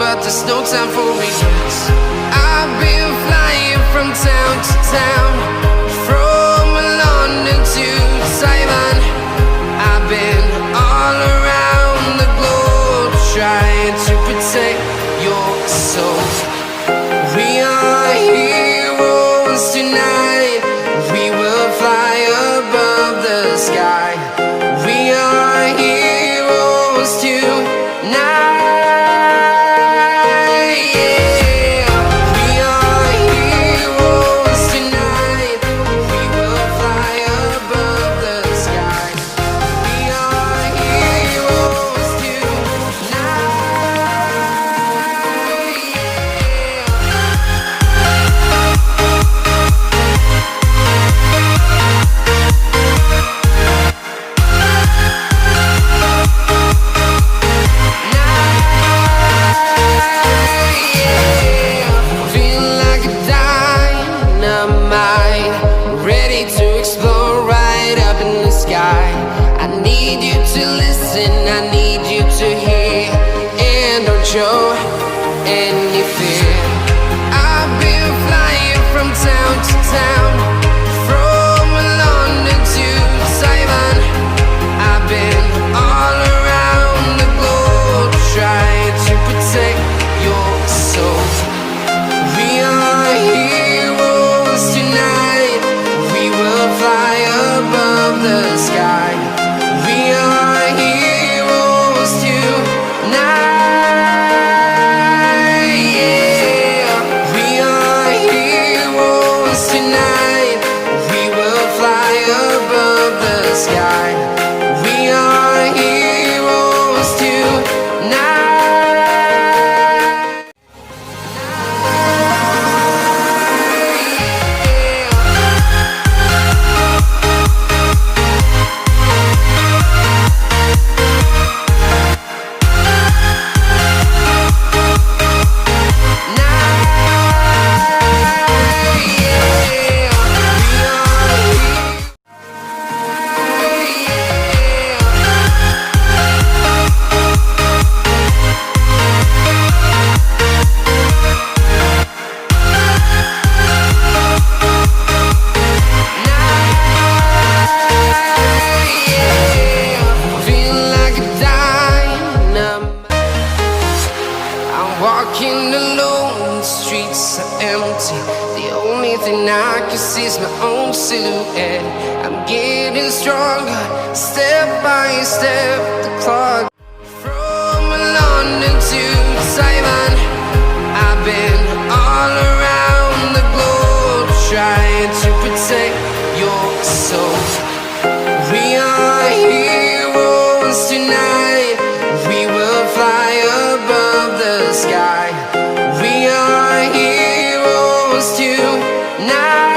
but there's no time for regrets. I've been flying from town to town, from London to Taiwan. I've been all around the globe trying to protect your soul. We are heroes tonight. We will fly above the sky. We are heroes tonight. Show any fear. I've been flying from town to town, from London to Taiwan. I've been all around the globe trying to protect your soul. We are heroes tonight. We will fly above the sky. We are heroes tonight. Walking alone, the streets are empty. The only thing I can see is my own silhouette. I'm getting stronger, step by step. The clock from London to Taiwan. I've been all around the globe trying to protect your soul. We are heroes tonight. We will fly above the sky. We are heroes tonight.